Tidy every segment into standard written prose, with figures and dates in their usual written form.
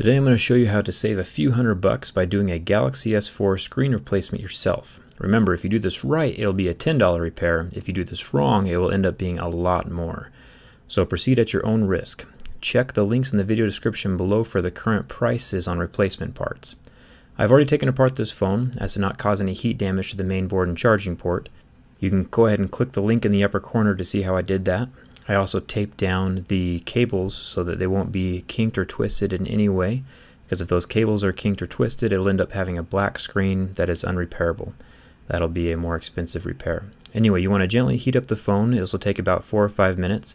Today I'm going to show you how to save a few $100 by doing a Galaxy S4 screen replacement yourself. Remember, if you do this right, it'll be a $10 repair. If you do this wrong, it will end up being a lot more. So proceed at your own risk. Check the links in the video description below for the current prices on replacement parts. I've already taken apart this phone as to not cause any heat damage to the main board and charging port. You can go ahead and click the link in the upper corner to see how I did that. I also taped down the cables so that they won't be kinked or twisted in any way, because if those cables are kinked or twisted, it'll end up having a black screen that is unrepairable. That'll be a more expensive repair. Anyway, you want to gently heat up the phone. This will take about 4 or 5 minutes.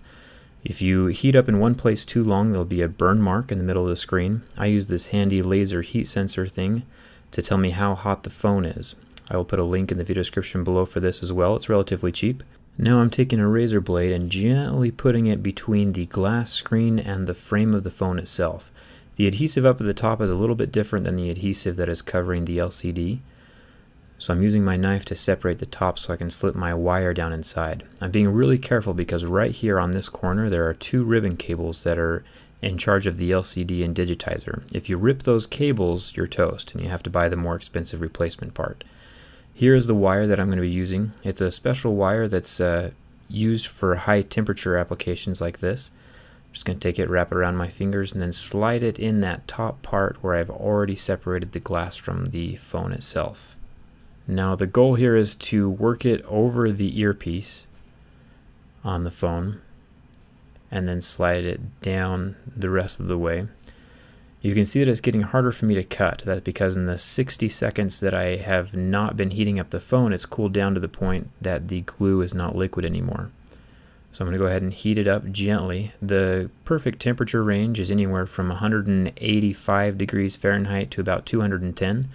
If you heat up in one place too long, there'll be a burn mark in the middle of the screen. I use this handy laser heat sensor thing to tell me how hot the phone is. I will put a link in the video description below for this as well. It's relatively cheap. Now I'm taking a razor blade and gently putting it between the glass screen and the frame of the phone itself. The adhesive up at the top is a little bit different than the adhesive that is covering the LCD. So I'm using my knife to separate the top so I can slip my wire down inside. I'm being really careful because right here on this corner there are 2 ribbon cables that are in charge of the LCD and digitizer. If you rip those cables, you're toast and you have to buy the more expensive replacement part. Here is the wire that I'm going to be using. It's a special wire that's used for high temperature applications like this. I'm just going to take it, wrap it around my fingers, and then slide it in that top part where I've already separated the glass from the phone itself. Now the goal here is to work it over the earpiece on the phone and then slide it down the rest of the way. You can see that it's getting harder for me to cut. That's because in the 60 seconds that I have not been heating up the phone, it's cooled down to the point that the glue is not liquid anymore. So I'm going to go ahead and heat it up gently. The perfect temperature range is anywhere from 185 degrees Fahrenheit to about 210.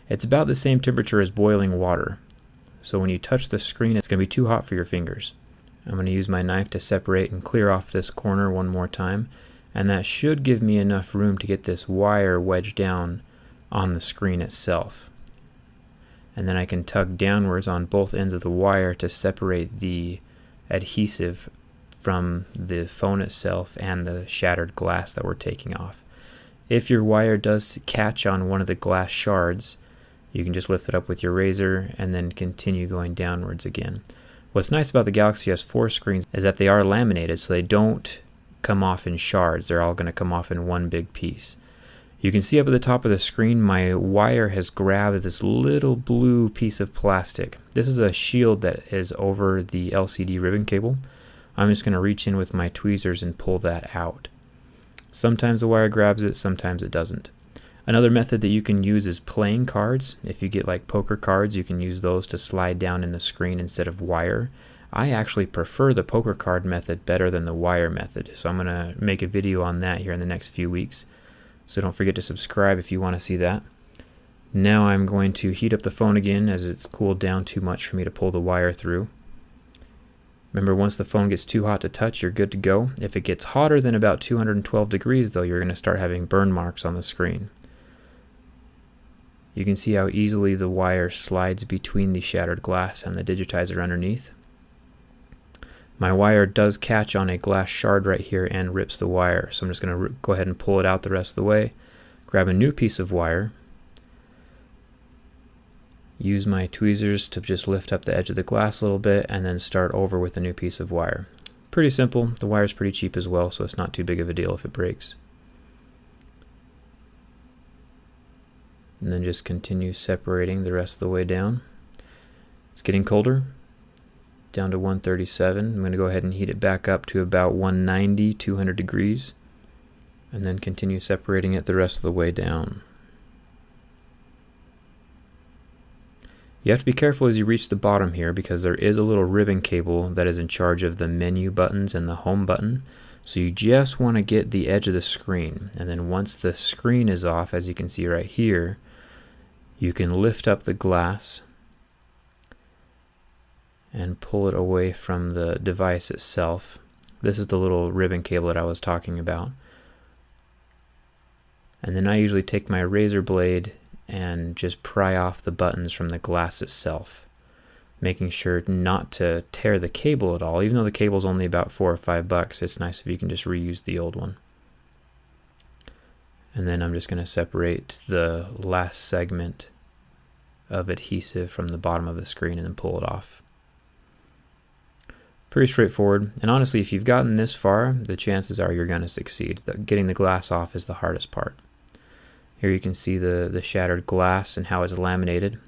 It's about the same temperature as boiling water. So when you touch the screen, it's going to be too hot for your fingers. I'm going to use my knife to separate and clear off this corner one more time. And that should give me enough room to get this wire wedged down on the screen itself. And then I can tug downwards on both ends of the wire to separate the adhesive from the phone itself and the shattered glass that we're taking off. If your wire does catch on one of the glass shards, you can just lift it up with your razor and then continue going downwards again. What's nice about the Galaxy S4 screens is that they are laminated, so they don't come off in shards. They're all going to come off in one big piece. You can see up at the top of the screen my wire has grabbed this little blue piece of plastic. This is a shield that is over the LCD ribbon cable. I'm just going to reach in with my tweezers and pull that out. Sometimes the wire grabs it, sometimes it doesn't. Another method that you can use is playing cards. If you get like poker cards, you can use those to slide down in the screen instead of wire. I actually prefer the poker card method better than the wire method, so I'm going to make a video on that here in the next few weeks. So don't forget to subscribe if you want to see that. Now I'm going to heat up the phone again as it's cooled down too much for me to pull the wire through. Remember, once the phone gets too hot to touch, you're good to go. If it gets hotter than about 212 degrees though, you're going to start having burn marks on the screen. You can see how easily the wire slides between the shattered glass and the digitizer underneath. My wire does catch on a glass shard right here and rips the wire, so I'm just going to go ahead and pull it out the rest of the way, grab a new piece of wire, use my tweezers to just lift up the edge of the glass a little bit, and then start over with a new piece of wire. Pretty simple. The wire's pretty cheap as well, so it's not too big of a deal if it breaks. And then just continue separating the rest of the way down. It's getting colder. Down to 137. I'm going to go ahead and heat it back up to about 190, 200 degrees, and then continue separating it the rest of the way down. You have to be careful as you reach the bottom here because there is a little ribbon cable that is in charge of the menu buttons and the home button. So you just want to get the edge of the screen, and then once the screen is off, as you can see right here, you can lift up the glass and pull it away from the device itself. This is the little ribbon cable that I was talking about. And then I usually take my razor blade and just pry off the buttons from the glass itself, making sure not to tear the cable at all. Even though the cable's only about $4 or $5, it's nice if you can just reuse the old one. And then I'm just going to separate the last segment of adhesive from the bottom of the screen and then pull it off. Pretty straightforward, and honestly, if you've gotten this far, the chances are you're going to succeed. Getting the glass off is the hardest part. Here you can see the shattered glass and how it's laminated.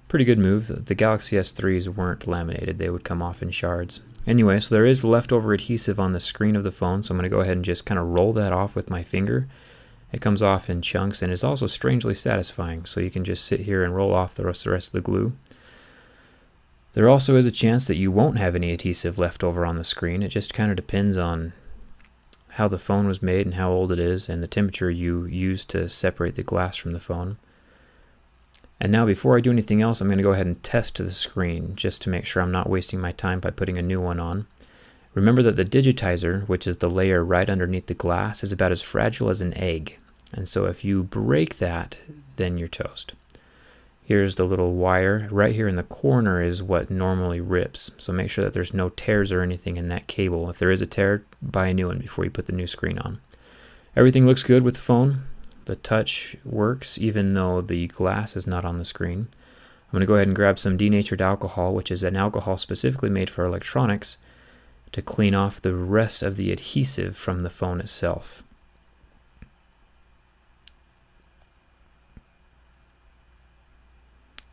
Pretty good move. The Galaxy S3s weren't laminated, they would come off in shards. Anyway, so there is leftover adhesive on the screen of the phone, so I'm going to go ahead and just kind of roll that off with my finger. It comes off in chunks and is also strangely satisfying, so you can just sit here and roll off the rest of the glue. There also is a chance that you won't have any adhesive left over on the screen. It just kind of depends on how the phone was made and how old it is and the temperature you use to separate the glass from the phone. And now before I do anything else, I'm going to go ahead and test the screen just to make sure I'm not wasting my time by putting a new one on. Remember that the digitizer, which is the layer right underneath the glass, is about as fragile as an egg. And so if you break that, then you're toast. Here's the little wire. Right here in the corner is what normally rips. So make sure that there's no tears or anything in that cable. If there is a tear, buy a new one before you put the new screen on. Everything looks good with the phone. The touch works even though the glass is not on the screen. I'm going to go ahead and grab some denatured alcohol, which is an alcohol specifically made for electronics, to clean off the rest of the adhesive from the phone itself.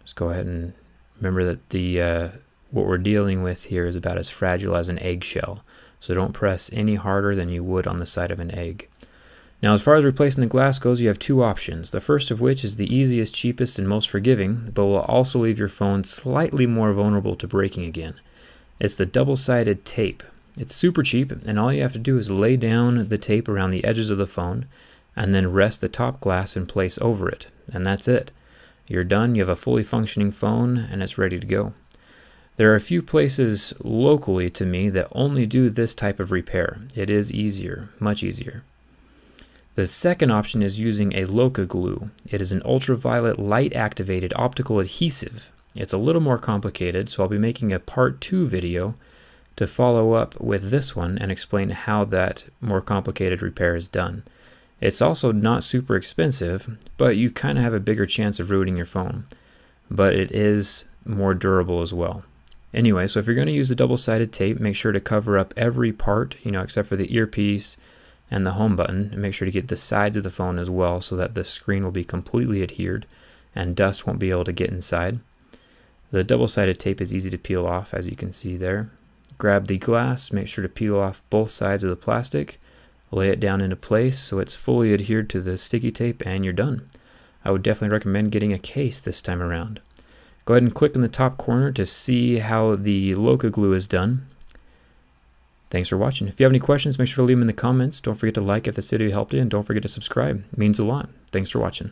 Just go ahead and remember that the what we're dealing with here is about as fragile as an eggshell, so don't press any harder than you would on the side of an egg. Now, as far as replacing the glass goes, you have two options. The first of which is the easiest, cheapest, and most forgiving, but will also leave your phone slightly more vulnerable to breaking again. It's the double-sided tape. It's super cheap, and all you have to do is lay down the tape around the edges of the phone and then rest the top glass in place over it, and that's it. You're done, you have a fully functioning phone, and it's ready to go. There are a few places locally to me that only do this type of repair. It is easier, much easier. The second option is using a Loca glue. It is an ultraviolet light-activated optical adhesive. It's a little more complicated, so I'll be making a part 2 video to follow up with this one and explain how that more complicated repair is done. It's also not super expensive, but you kind of have a bigger chance of ruining your phone. But it is more durable as well. Anyway, so if you're going to use the double-sided tape, make sure to cover up every part, except for the earpiece and the home button, and make sure to get the sides of the phone as well so that the screen will be completely adhered and dust won't be able to get inside. The double-sided tape is easy to peel off, as you can see there. Grab the glass, make sure to peel off both sides of the plastic, lay it down into place so it's fully adhered to the sticky tape, and you're done. I would definitely recommend getting a case this time around. Go ahead and click in the top corner to see how the Loca glue is done. Thanks for watching. If you have any questions, make sure to leave them in the comments. Don't forget to like if this video helped you, and don't forget to subscribe. It means a lot. Thanks for watching.